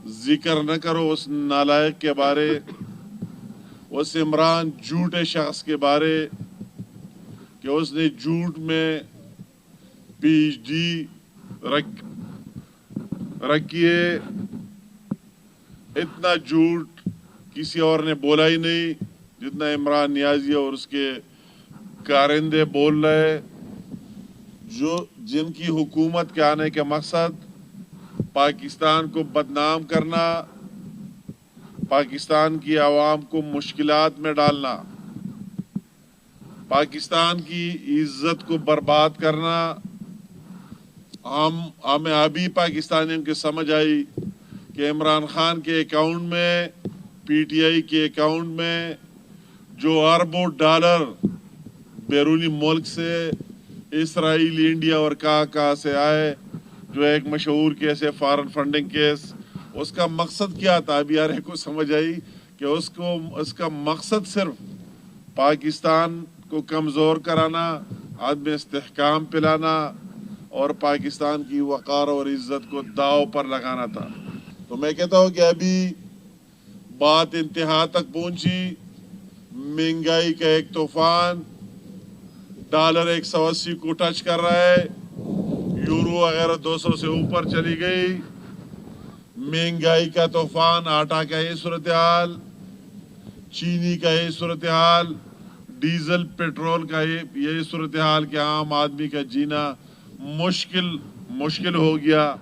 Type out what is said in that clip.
ذکر نہ کرو اس نالائق کے بارے، اس عمران جھوٹے شخص کے بارے کہ اس نے جھوٹ میں پی ایچ ڈی رکھی ہے۔ اتنا جھوٹ کسی اور نے بولا ہی نہیں جتنا عمران نیازی اور اس کے کارندے بول رہے، جن کی حکومت کے آنے کا مقصد پاکستان کو بدنام کرنا، پاکستان کی عوام کو مشکلات میں ڈالنا، پاکستان کی عزت کو برباد کرنا۔ ہمیں ابھی پاکستانیوں کی سمجھ آئی کہ عمران خان کے اکاؤنٹ میں، پی ٹی آئی کے اکاؤنٹ میں جو اربوں ڈالر بیرونی ملک سے، اسرائیل، انڈیا اور کہاں سے آئے، جو ایک مشہور کیس ہے فارن فنڈنگ کیس، اس کا مقصد کیا تھا؟ ابھی ہر ایک کو سمجھ آئی کہ اس کا مقصد صرف پاکستان کو کمزور کرانا، عدم استحکام پلانا اور پاکستان کی وقار اور عزت کو داؤ پر لگانا تھا۔ تو میں کہتا ہوں کہ ابھی بات انتہا تک پہنچی، مہنگائی کا ایک طوفان، ڈالر 180 کو ٹچ کر رہا ہے، یورو وغیرہ 200 سے اوپر چلی گئی، مہنگائی کا طوفان، آٹا کا یہ صورتحال، چینی کا یہ صورتحال، ڈیزل پیٹرول کا یہ صورتحال کہ عام آدمی کا جینا مشکل ہو گیا۔